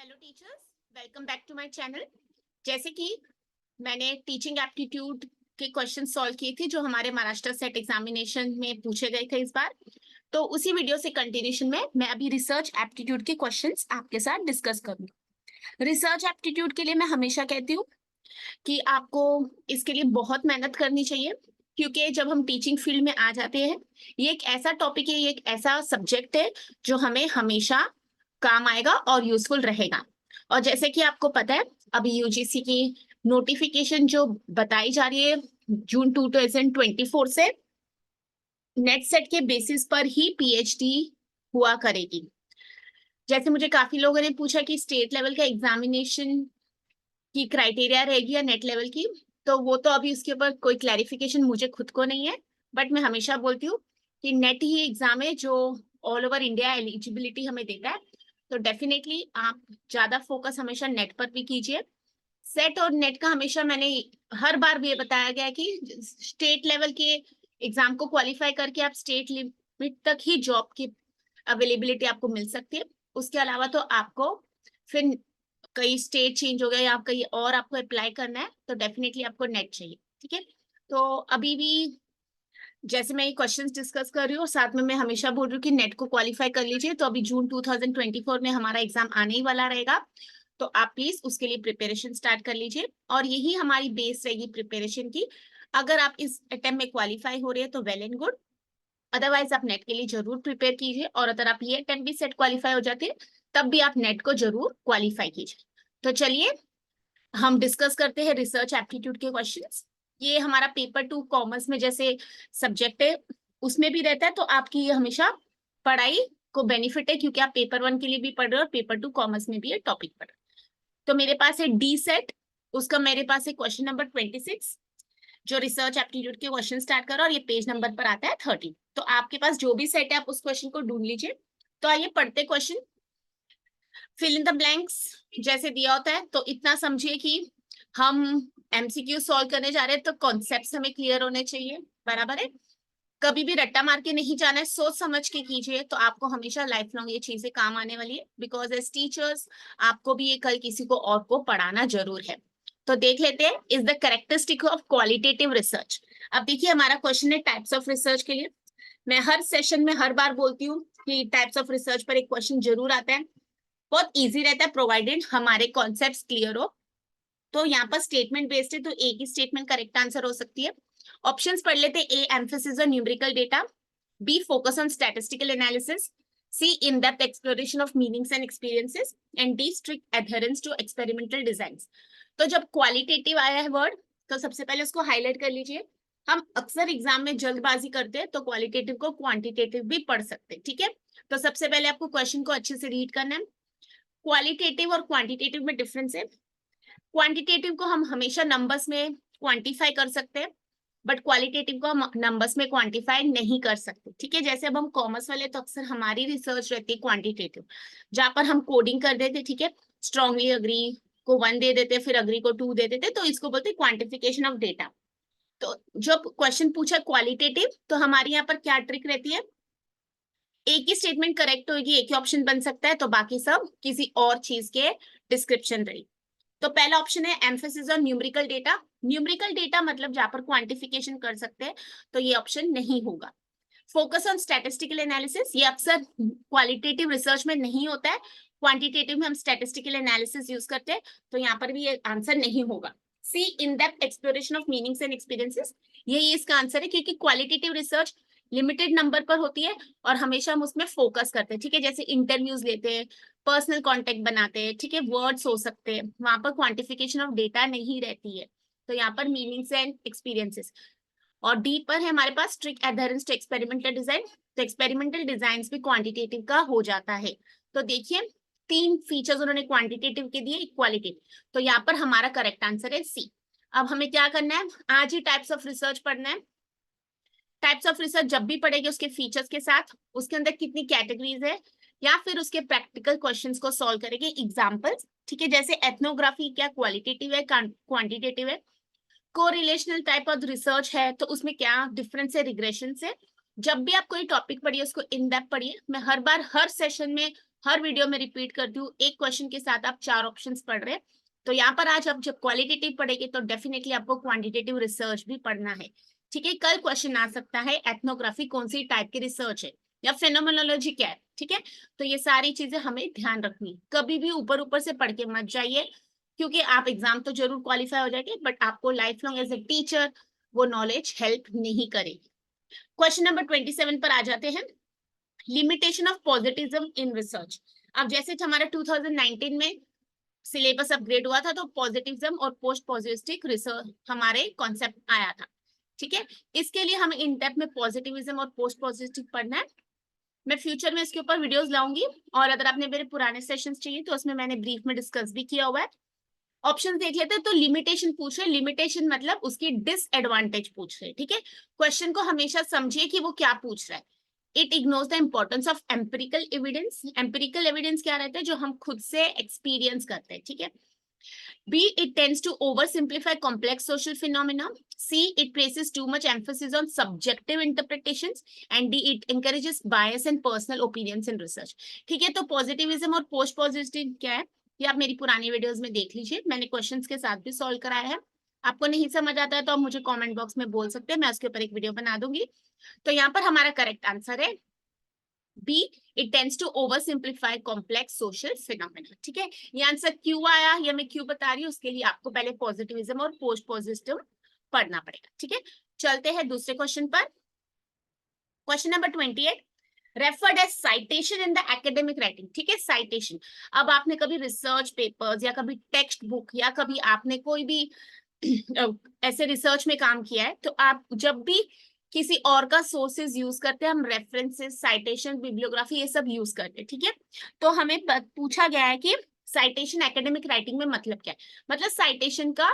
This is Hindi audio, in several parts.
Hello teachers, welcome back to my channel. जैसे कि मैंने टीचिंग एप्टीट्यूड के क्वेश्चन सॉल्व किए थे जो हमारे महाराष्ट्र सेट एग्जामिनेशन में पूछे गए थे इस बार, तो उसी वीडियो से कंटिन्यूशन में मैं अभी रिसर्च एप्टीट्यूड के क्वेश्चंस आपके साथ डिस्कस करूंगी। रिसर्च एप्टीट्यूड के लिए मैं हमेशा कहती हूँ कि आपको इसके लिए बहुत मेहनत करनी चाहिए, क्योंकि जब हम टीचिंग फील्ड में आ जाते हैं ये एक ऐसा टॉपिक है, ये एक ऐसा सब्जेक्ट है जो हमें हमेशा काम आएगा और यूजफुल रहेगा। और जैसे कि आपको पता है, अभी यूजीसी की नोटिफिकेशन जो बताई जा रही है जून 2024 से नेट सेट के बेसिस पर ही पीएचडी हुआ करेगी। जैसे मुझे काफी लोगों ने पूछा कि स्टेट लेवल का एग्जामिनेशन की क्राइटेरिया रहेगी या नेट लेवल की, तो वो तो अभी उसके ऊपर कोई क्लैरिफिकेशन मुझे खुद को नहीं है। बट मैं हमेशा बोलती हूँ कि नेट ही एग्जाम है जो ऑल ओवर इंडिया एलिजिबिलिटी हमें देता है, तो डेफिनेटली आप ज्यादा फोकस हमेशा नेट पर भी कीजिए। सेट और नेट का हमेशा मैंने हर बार भी ये बताया गया कि स्टेट लेवल के एग्जाम को क्वालिफाई करके आप स्टेट लिमिट तक ही जॉब की अवेलेबिलिटी आपको मिल सकती है। उसके अलावा तो आपको फिर कई स्टेट चेंज हो गया या कहीं और आपको अप्लाई करना है तो डेफिनेटली आपको नेट चाहिए। ठीक है, तो अभी भी जैसे मैं ये क्वेश्चंस डिस्कस कर रही हूँ, साथ में मैं हमेशा बोल रही हूँ कि नेट को क्वालिफाई कर लीजिए। तो अभी जून 2024 में हमारा एग्जाम आने ही वाला रहेगा, तो आप प्लीज उसके लिए प्रिपरेशन स्टार्ट कर लीजिए और यही हमारी बेस रहेगी प्रिपरेशन की। अगर आप इस अटेम्प्ट में क्वालिफाई हो रहे हैं तो वेल एंड गुड, अदरवाइज आप नेट के लिए जरूर प्रिपेयर कीजिए। और अगर आप ये अटेम्प्ट भी सेट क्वालिफाई हो जाते हैं तब भी आप नेट को जरूर क्वालिफाई कीजिए। तो चलिए हम डिस्कस करते हैं रिसर्च एप्टीट्यूड के क्वेश्चंस। ये हमारा पेपर 2 कॉमर्स में जैसे सब्जेक्ट है उसमें भी रहता है, तो आपकी ये हमेशा पढ़ाई को बेनिफिट है, क्योंकि आप पेपर 1 के लिए भी पढ़ रहे हो और पेपर 2 कॉमर्स में भी ये टॉपिक पढ़ रहे हो। तो मेरे पास है डी सेट, उसका मेरे पास है क्वेश्चन नंबर 26 जो रिसर्च एप्टीट्यूड के क्वेश्चन स्टार्ट करो, और ये पेज नंबर पर आता है 30। तो आपके पास जो भी सेट है आप उस क्वेश्चन को ढूंढ लीजिए। तो आइए पढ़ते question. Fill in the blanks जैसे दिया होता है, तो इतना समझिए कि हम एमसीक्यू सॉल्व करने जा रहे हैं तो कॉन्सेप्ट्स हमें क्लियर होने चाहिए, बराबर है। कभी भी रट्टा मार के नहीं जाना है, सोच समझ के कीजिए, तो आपको हमेशा लाइफ लॉन्ग ये चीजें काम आने वाली है। बिकॉज एज टीचर्स आपको भी ये कल किसी को और को पढ़ाना जरूर है। तो देख लेते हैं is the characteristic of qualitative research. अब देखिए हमारा क्वेश्चन है टाइप्स ऑफ रिसर्च के लिए। मैं हर सेशन में हर बार बोलती हूँ कि टाइप्स ऑफ रिसर्च पर एक क्वेश्चन जरूर आता है। बहुत इजी रहता है प्रोवाइडेड हमारे कॉन्सेप्ट्स क्लियर हो। तो यहाँ पर स्टेटमेंट बेस्ड है, तो एक ही स्टेटमेंट करेक्ट आंसर हो सकती है। ऑप्शंस पढ़ लेते हैं। A emphasis on numerical data, B focus on statistical analysis, C in depth exploration of meanings and experiences, and D strict adherence to experimental designs. तो जब क्वालिटेटिव आया है वर्ड तो सबसे पहले उसको हाईलाइट कर लीजिए। हम अक्सर एग्जाम में जल्दबाजी करते हैं तो क्वालिटेटिव को क्वांटिटेटिव भी पढ़ सकते हैं। ठीक है, तो सबसे पहले आपको क्वेश्चन को अच्छे से रीड करना है। क्वालिटेटिव और क्वांटिटेटिव में डिफरेंस है। क्वांटिटेटिव को हम हमेशा नंबर्स में क्वांटिफाई कर सकते हैं, बट क्वालिटेटिव को हम नंबर्स में क्वांटिफाई नहीं कर सकते। ठीक है, जैसे अब हम कॉमर्स वाले तो अक्सर हमारी रिसर्च रहती है क्वांटिटेटिव, जहां पर हम कोडिंग कर देते। ठीक है, स्ट्रांगली अग्री को 1 दे देते, फिर अग्री को 2 दे देते, तो इसको बोलते हैं क्वांटिफिकेशन ऑफ डेटा। तो जब क्वेश्चन पूछा क्वालिटेटिव तो हमारे यहाँ पर क्या ट्रिक रहती है, एक ही स्टेटमेंट करेक्ट होगी, एक ही ऑप्शन बन सकता है, तो बाकी सब किसी और चीज के डिस्क्रिप्शन रही। तो पहला ऑप्शन है emphasis on numerical data. Numerical data मतलब जहां पर क्वांटिफिकेशन कर सकते हैं, तो ये ऑप्शन नहीं होगा। फोकस ऑन स्टैटिस्टिकल एनालिसिस, ये अक्सर क्वालिटेटिव रिसर्च में नहीं होता है, क्वांटिटेटिव में हम स्टैटिस्टिकल एनालिसिस यूज करते हैं, तो यहाँ पर भी ये आंसर नहीं होगा। C in depth exploration of meanings and experiences, यही इसका आंसर है, क्योंकि क्वालिटेटिव रिसर्च लिमिटेड नंबर पर होती है और हमेशा हम उसमें फोकस करते हैं। ठीक है, जैसे इंटरव्यूज लेते हैं, पर्सनल कांटेक्ट बनाते हैं, ठीक है, वर्ड्स हो सकते हैं, वहां पर क्वांटिफिकेशन ऑफ डेटा नहीं रहती है, तो यहाँ पर मीनिंग्स एंड एक्सपीरियंसेस। और डी पर है हमारे पास strict adherence to experimental design, तो एक्सपेरिमेंटल डिजाइन भी क्वांटिटेटिव का हो जाता है। तो देखिए 3 फीचर्स उन्होंने क्वांटिटेटिव के दिए, क्वालिटेटिव, तो यहाँ पर हमारा करेक्ट आंसर है सी। अब हमें क्या करना है, आज ही टाइप्स ऑफ रिसर्च पढ़ना है। टाइप्स ऑफ रिसर्च जब भी पढ़ेंगे उसके फीचर्स के साथ, उसके अंदर कितनी कैटेगरीज है, या फिर उसके प्रैक्टिकल क्वेश्चंस को सॉल्व करेंगे, एग्जांपल्स। ठीक है, जैसे एथनोग्राफी क्या क्वालिटेटिव है क्वांटिटेटिव है, कोरिलेशनल टाइप ऑफ रिसर्च है तो उसमें क्या डिफरेंस है रिग्रेशन से। जब भी आप कोई टॉपिक पढ़िए उसको इन डेप्थ पढ़िए। मैं हर बार हर सेशन में हर वीडियो में रिपीट करती हूँ, एक क्वेश्चन के साथ आप 4 ऑप्शंस पढ़ रहे हैं। तो यहाँ पर आज आप जब क्वालिटेटिव पढ़ेंगे तो डेफिनेटली आपको क्वांटिटेटिव रिसर्च भी पढ़ना है। ठीक है, कल क्वेश्चन आ सकता है एथनोग्राफी कौन सी टाइप की रिसर्च है या फेनोमेनोलॉजी क्या है। ठीक है, तो ये सारी चीजें हमें ध्यान रखनी, कभी भी ऊपर ऊपर से पढ़ के मत जाइए, क्योंकि आप एग्जाम तो जरूर क्वालिफाई हो जाएंगे बट आपको life long as a teacher वो नॉलेज हेल्प नहीं करेगी। क्वेश्चन नंबर 27 पर आ जाते हैं, limitation of positivism in research. अब जैसे हमारा 2019 में सिलेबस अपग्रेड हुआ था तो पॉजिटिविज्म और पोस्ट पॉजिटिविस्टिक रिसर्च हमारे कॉन्सेप्ट आया था। ठीक है, इसके लिए हमें इन डेप्थ में पॉजिटिविज्म और पोस्ट पॉजिटिव पढ़ना है। मैं फ्यूचर में इसके ऊपर वीडियोस लाऊंगी, और अगर आपने मेरे पुराने सेशंस चाहिए तो उसमें मैंने ब्रीफ में डिस्कस भी किया हुआ है। ऑप्शन देख लेते हैं, तो लिमिटेशन पूछ रहे, लिमिटेशन मतलब उसकी डिसएडवांटेज पूछ रहे। ठीक है, क्वेश्चन को हमेशा समझिए कि वो क्या पूछ रहा है। It ignores the importance of empirical evidence. Empirical evidence क्या रहता है, जो हम खुद से एक्सपीरियंस करते हैं। ठीक है, B, it tends to oversimplify complex social phenomena. C, it places too much emphasis on subjective interpretations. And D, it encourages bias and personal opinions in research. ठीक है, तो पॉजिटिविज्म और पोस्ट पॉजिटिव क्या है, ये आप मेरी पुरानी वीडियोस में देख लीजिए, मैंने क्वेश्चंस के साथ भी सॉल्व कराया है। आपको नहीं समझ आता है तो आप मुझे कमेंट बॉक्स में बोल सकते हैं, मैं उसके ऊपर एक वीडियो बना दूंगी। तो यहाँ पर हमारा करेक्ट आंसर है B, it tends to oversimplify complex social phenomena. ठीक है, ये आंसर क्यों आया या मैं क्यों बता रही हूँ, उसके लिए आपको पहले पॉजिटिविज्म और पोस्ट पॉजिटिव पढ़ना पड़ेगा। ठीक है, चलते हैं दूसरे क्वेश्चन पर। Question number 28, referred as citation in the academic writing. ठीक है, साइटेशन, अब आपने कभी रिसर्च पेपर्स या कभी टेक्स्ट बुक या कभी आपने कोई भी ऐसे रिसर्च में काम किया है, तो आप जब भी किसी और का सोर्सेज यूज करते हैं, हम रेफरेंसेस, साइटेशन, बिब्लियोग्राफी ये सब यूज करते हैं। ठीक है, तो हमें पूछा गया है कि साइटेशन एकेडमिक राइटिंग में मतलब क्या है, मतलब साइटेशन का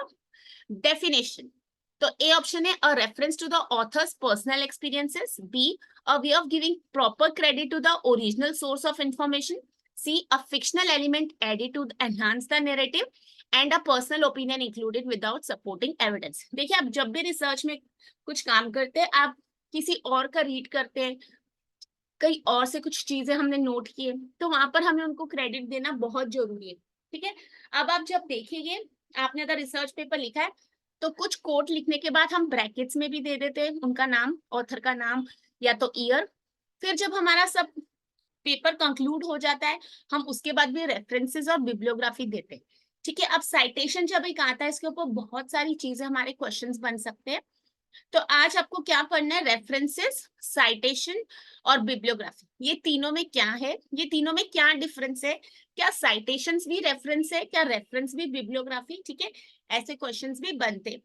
डेफिनेशन। तो ए ऑप्शन है, a reference to the author's personal experiences. B, a way of giving proper credit to the original source of information. C, a fictional element added to enhance the narrative. And a personal opinion included without supporting evidence. देखिए, आप जब भी रिसर्च में कुछ काम करते हैं, आप किसी और का रीड करते हैं, कई और से कुछ चीजें हमने नोट की है, तो वहां पर हमें उनको क्रेडिट देना बहुत जरूरी है। ठीक है, अब आप जब देखेंगे, आपने अगर रिसर्च पेपर लिखा है तो कुछ कोट लिखने के बाद हम ब्रैकेट्स में भी दे देते हैं उनका नाम, ऑथर का नाम या तो ईयर। फिर जब हमारा सब पेपर कंक्लूड हो जाता है, हम उसके बाद भी रेफरेंसेस और बिब्लियोग्राफी देते हैं। ठीक है, अब साइटेशन जब एक आता है, इसके ऊपर बहुत सारी चीजें हमारे क्वेश्चंस बन सकते हैं। तो आज आपको क्या पढ़ना है, रेफरेंसेस, साइटेशन और बिब्लियोग्राफी, ये तीनों में क्या है, ये तीनों में क्या डिफरेंस है, क्या साइटेशंस भी रेफरेंस है, क्या रेफरेंस भी बिब्लियोग्राफी। ठीक है, ऐसे क्वेश्चंस भी बनते हैं।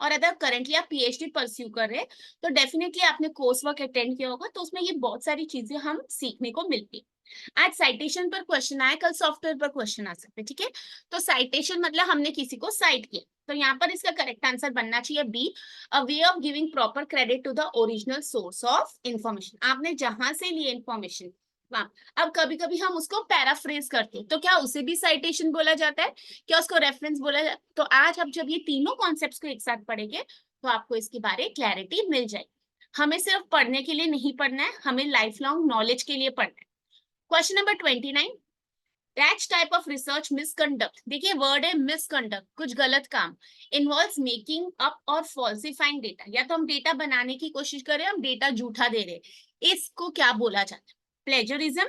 और अगर करंटली आप पीएचडी परस्यू कर रहे हैं तो डेफिनेटली आपने कोर्स वर्क अटेंड किया होगा, तो उसमें ये बहुत सारी चीजें हम सीखने को मिलती है। आज साइटेशन पर क्वेश्चन आया, कल सॉफ्टवेयर पर क्वेश्चन आ सकते हैं। ठीक है, तो साइटेशन मतलब हमने किसी को साइट किया, तो यहाँ पर इसका करेक्ट आंसर बनना चाहिए B, a way of giving proper credit to the original source of information. आपने जहां से लिए इंफॉर्मेशन, अब कभी कभी हम उसको पैराफ्रेज करते हैं, तो क्या उसे भी साइटेशन बोला जाता है, क्या उसको रेफरेंस बोला जाता है। तो आज आप जब ये तीनों कॉन्सेप्ट्स को एक साथ पढ़ेंगे तो आपको इसके बारे में क्लैरिटी मिल जाएगी। हमें सिर्फ पढ़ने के लिए नहीं पढ़ना है, हमें लाइफ लॉन्ग नॉलेज के लिए पढ़ना है। Question number 29, that type of research misconduct, देखिए वर्ड है मिसकंडक्ट, कुछ गलत काम, इन्वॉल्व्स मेकिंग अप और फॉल्सिफाइंग डेटा, या तो हम डेटा बनाने की कोशिश कर रहे हैं, हम डेटा झूठा दे रहे हैं, इसको क्या बोला जाता है, प्लेजरिज्म,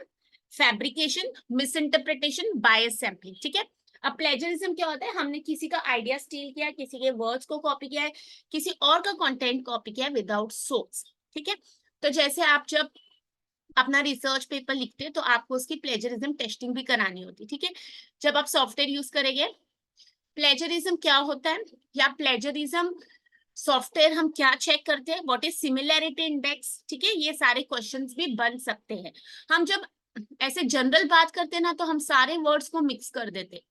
फैब्रिकेशन, मिसइंटरप्रिटेशन, बायस सैम्पलिंग। ठीक है, अब प्लेजरिज्म क्या होता है, हमने किसी का आइडिया स्टील किया, किसी के वर्ड्स को कॉपी किया है, किसी और का कंटेंट कॉपी किया है विदाउट सोर्स। ठीक है, तो जैसे आप जब अपना रिसर्च पेपर लिखते हैं तो आपको उसकी प्लेजरिज्म टेस्टिंग भी करानी होती। ठीक है, जब आप सॉफ्टवेयर यूज करेंगे, प्लेजरिज्म क्या होता है या प्लेजरिज्म सॉफ्टवेयर हम क्या चेक करते हैं, व्हाट इज सिमिलैरिटी इंडेक्स। ठीक है, ये सारे क्वेश्चंस भी बन सकते हैं। हम जब ऐसे जनरल बात करते हैं ना, तो हम सारे वर्ड्स को मिक्स कर देते हैं,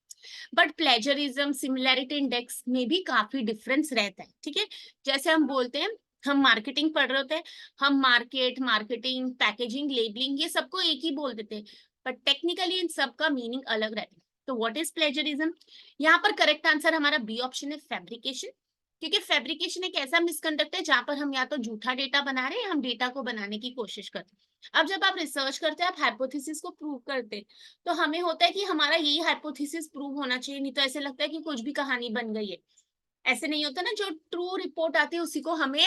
बट प्लेजरिज्म, सिमिलैरिटी इंडेक्स में भी काफी डिफरेंस रहता है। ठीक है, जैसे हम बोलते हैं, हम मार्केटिंग पढ़ रहे होते हैं, हम मार्केट, मार्केटिंग, पैकेजिंग, लेबलिंग ये सबको एक ही बोल देते हैं, बट टेक्निकली इन सबका मीनिंग अलग रहता है। तो व्हाट इज प्लेजरिज्म, यहाँ पर करेक्ट आंसर हमारा बी ऑप्शन है, फैब्रिकेशन। क्योंकि फैब्रिकेशन एक ऐसा मिसकंडक्ट है जहां पर हम या तो झूठा डेटा बना रहे हैं, हम डेटा को बनाने की कोशिश करते हैं। अब जब आप रिसर्च करते हैं, आप हाइपोथेसिस को प्रूव करते हैं, तो हमें होता है कि हमारा यही हाइपोथेसिस प्रूव होना चाहिए, नहीं तो ऐसे लगता है कि कुछ भी कहानी बन गई है। ऐसे नहीं होता ना, जो ट्रू रिपोर्ट आती है उसी को हमें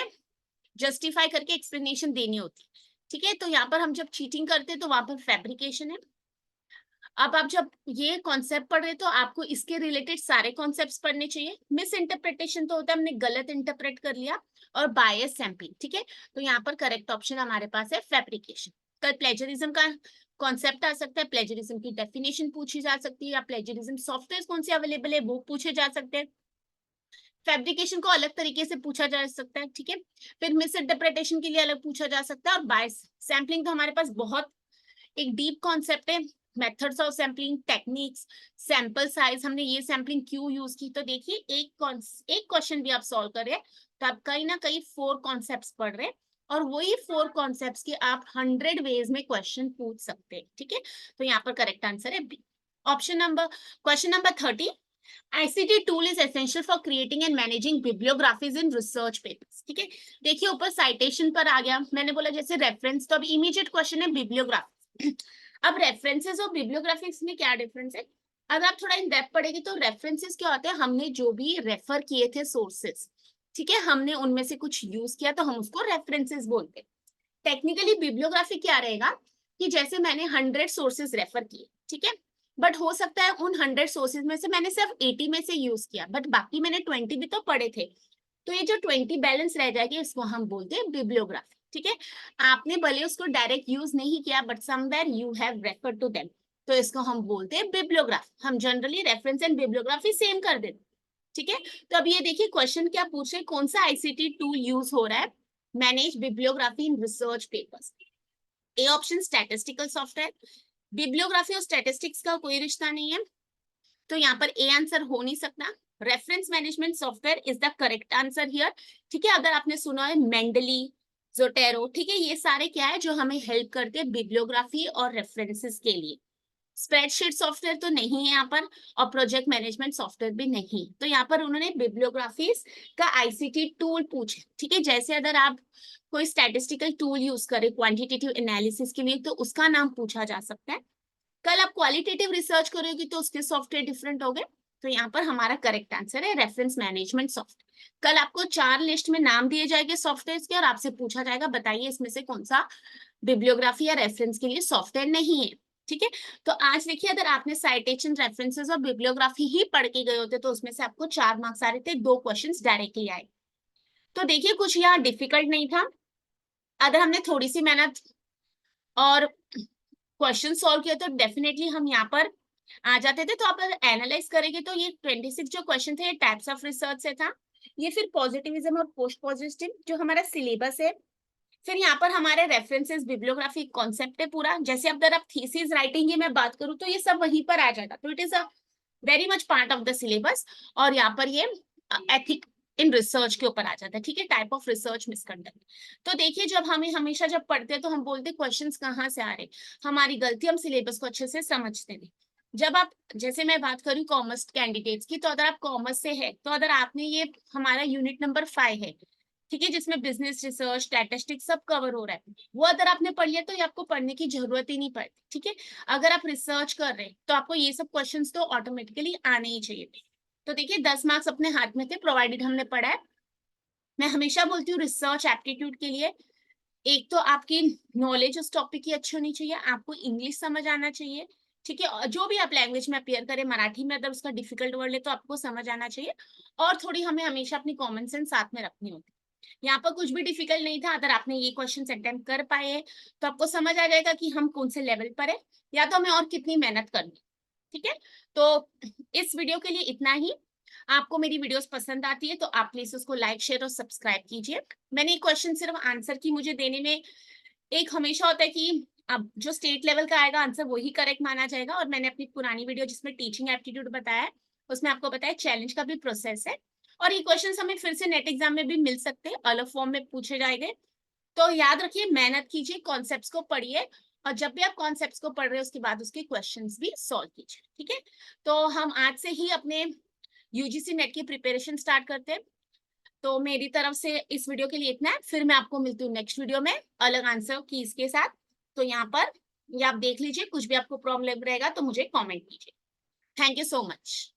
जस्टिफाई करके एक्सप्लेनेशन देनी होती है। ठीक है, तो यहाँ पर हम जब चीटिंग करते हैं तो वहां पर फैब्रिकेशन है। अब आप जब ये कॉन्सेप्ट पढ़ रहे तो आपको इसके रिलेटेड सारे कॉन्सेप्ट्स पढ़ने चाहिए। मिस इंटरप्रिटेशन तो होता है हमने गलत इंटरप्रेट कर लिया, और बायस सैम्पलिंग। ठीक है, तो यहाँ पर करेक्ट ऑप्शन हमारे पास है फैब्रिकेशन। कल प्लेजरिज्म का कॉन्सेप्ट आ सकता है, प्लेजरिज्म की डेफिनेशन पूछी जा सकती है, या प्लेजरिज्म सॉफ्टवेयर कौन से अवेलेबल है वो पूछे जा सकते हैं। फैब्रिकेशन को अलग तरीके से पूछा जा सकता है। ठीक है, फिर मिस इंटरप्रिटेशन के लिए अलग पूछा जा सकता है, और बायस सैम्पलिंग तो हमारे पास बहुत एक डीप कॉन्सेप्ट है। Methods of sampling, techniques, sample size, हमने ये सैम्पलिंग क्यों यूज की। तो देखिए एक क्वेश्चन भी आप सॉल्व करें तो आप कहीं ना कहीं 4 कॉन्सेप्ट्स पढ़ रहे हैं, और वही 4 कॉन्सेप्ट्स के आप 100 वेज में क्वेश्चन पूछ सकते हैं। ठीक है, तो यहाँ पर करेक्ट आंसर है B. Question number 30, ICT tool is essential for creating and managing bibliographies in research papers। ठीक है, देखिए ऊपर साइटेशन पर आ गया, मैंने बोला जैसे रेफरेंस, तो अब इमीडिएट क्वेश्चन है बिब्लियोग्राफी। अब रेफरेंसेस और बिब्लियोग्राफिक्स में क्या डिफरेंस है। अगर आप थोड़ा इन डेप्थ पढ़ेंगे तो रेफरेंसेस क्या होते हैं, हमने जो भी रेफर किए थे सोर्सेस, ठीक है, हमने उनमें से कुछ यूज किया तो हम उसको रेफरेंसेस बोलते हैं। टेक्निकली बिब्लियोग्राफी क्या रहेगा कि जैसे मैंने 100 सोर्सेज रेफर किए, ठीक है, बट हो सकता है उन 100 सोर्सेज में से मैंने सिर्फ 80 में से यूज किया, बट बाकी मैंने 20 भी तो पढ़े थे, तो ये जो 20 बैलेंस रह जाएगी इसको हम बोलते हैं बिब्लियोग्राफी। ठीक है, आपने भले उसको डायरेक्ट यूज नहीं किया but somewhere you have refer to them, तो इसको हम बोलते हैं बिब्लियोग्राफी। हम generally reference and bibliography same कर देते। ठीक है, तो अब ये देखिए क्वेश्चन क्या पूछ रहे, कौन सा आईसीटी टूल यूज हो रहा है manage bibliography in research papers. A option statistical software. Bibliography और स्टैटिस्टिक्स का कोई रिश्ता नहीं है, तो यहाँ पर ए आंसर हो नहीं सकता। Reference management software is the correct answer here. ठीक है, अगर आपने सुना है मेंडली, जोटेरो, ठीक है, ये सारे क्या है जो हमें हेल्प करते हैं बिब्लियोग्राफी और रेफरेंसेस के लिए। स्प्रेडशीट सॉफ्टवेयर तो नहीं है यहाँ पर, और प्रोजेक्ट मैनेजमेंट सॉफ्टवेयर भी नहीं, तो यहाँ पर उन्होंने बिब्लियोग्राफीज का आईसीटी टूल पूछे। ठीक है, जैसे अगर आप कोई स्टैटिस्टिकल टूल यूज करें क्वांटिटेटिव एनालिसिस के लिए तो उसका नाम पूछा जा सकता है। कल आप क्वालिटेटिव रिसर्च करोगे तो उसके सॉफ्टवेयर डिफरेंट हो गए, तो यहाँ पर हमारा करेक्ट आंसर है रेफरेंस मैनेजमेंट सॉफ्टवेयर। कल आपको 4 लिस्ट में नाम दिए जाएंगे सॉफ्टवेयर के, और आपसे पूछा जाएगा बताइए इसमें से कौन सा बिब्लियोग्राफी या रेफरेंस के लिए सॉफ्टवेयर नहीं है। ठीक है, तो आज देखिए अगर आपने साइटेशन, रेफरेंसेस और बिब्लियोग्राफी ही पढ़ के गए होते तो उसमें से आपको 4 मार्क्स आ रहे थे, 2 क्वेश्चंस डायरेक्टली आए। तो देखिए कुछ यहाँ डिफिकल्ट नहीं था, अगर हमने थोड़ी सी मेहनत और क्वेश्चन सॉल्व किया तो डेफिनेटली हम यहाँ पर आ जाते थे। तो आप एनालाइज करेंगे तो ये 26 जो क्वेश्चन थे ये टाइप्स ऑफ रिसर्च से था, ये फिर पॉजिटिविज्म और पोस्ट पॉजिटिव जो हमारा सिलेबस है, फिर यहाँ पर हमारे रेफरेंसेस, बिब्लियोग्राफी कॉन्सेप्ट है पूरा। जैसे अगर आप थीसिस राइटिंग की मैं बात करूँ तो ये सब वहीं पर आ जाएगा, तो it is a very much part of the syllabus. और यहाँ पर ये एथिक इन रिसर्च के ऊपर आ जाता है। ठीक है, टाइप ऑफ रिसर्च मिसकंडक्ट। तो देखिए जब हमें हमेशा जब पढ़ते हैं तो हम बोलते हैं क्वेश्चंस कहाँ से आ रहे, हमारी गलती, हम सिलेबस को अच्छे से समझते नहीं। जब आप, जैसे मैं बात करूँ कॉमर्स कैंडिडेट्स की, तो अगर आप कॉमर्स से है तो अगर आपने ये, हमारा यूनिट नंबर 5 है, ठीक है, जिसमें बिजनेस रिसर्च, स्टैटिस्टिक्स सब कवर हो रहा है, वो अगर आपने पढ़ लिया तो ये आपको पढ़ने की जरूरत ही नहीं पड़ती। ठीक है, अगर आप रिसर्च कर रहे हैं तो आपको ये सब क्वेश्चंस तो ऑटोमेटिकली आने ही चाहिए थे। तो देखिए 10 मार्क्स अपने हाथ में थे, प्रोवाइडेड हमने पढ़ा है। मैं हमेशा बोलती हूँ रिसर्च एप्टीट्यूड के लिए एक तो आपकी नॉलेज उस टॉपिक की अच्छी होनी चाहिए, आपको इंग्लिश समझ आना चाहिए। ठीक है, और जो भी आप लैंग्वेज में अपियर करें, मराठी में अगर उसका डिफिकल्ट वर्ड है तो आपको समझ आना चाहिए, और थोड़ी हमें हमेशा अपनी कॉमन सेंस साथ में रखनी होती है। यहाँ पर कुछ भी डिफिकल्ट नहीं था, अगर आपने ये क्वेश्चन अटेम्प्ट कर पाए तो आपको समझ आ जाएगा कि हम कौन से लेवल पर है, या तो हमें और कितनी मेहनत करनी। ठीक है, तो इस वीडियो के लिए इतना ही। आपको मेरी वीडियोस पसंद आती है तो आप प्लीज उसको लाइक, शेयर और सब्सक्राइब कीजिए। मैंने ये क्वेश्चन सिर्फ आंसर की मुझे देने में, एक हमेशा होता है कि अब जो स्टेट लेवल का आएगा आंसर वही करेक्ट माना जाएगा, और मैंने अपनी पुरानी वीडियो जिसमें टीचिंग एप्टीट्यूड बताया है उसमें आपको बताया चैलेंज का भी प्रोसेस है, और ये क्वेश्चन हमें फिर से नेट एग्जाम में भी मिल सकते हैं, अलग फॉर्म में पूछे जाएंगे। तो याद रखिए, मेहनत कीजिए, कॉन्सेप्ट्स को पढ़िए, और जब भी आप कॉन्सेप्ट्स को पढ़ रहे हो उसके बाद उसके क्वेश्चंस भी सॉल्व कीजिए। ठीक है, तो हम आज से ही अपने यूजीसी नेट की प्रिपरेशन स्टार्ट करते हैं। तो मेरी तरफ से इस वीडियो के लिए इतना है, फिर मैं आपको मिलती हूँ नेक्स्ट वीडियो में अलग आंसर कीज के साथ। तो यहाँ पर ये आप देख लीजिए, कुछ भी आपको प्रॉब्लम रहेगा तो मुझे कमेंट कीजिए। Thank you so much.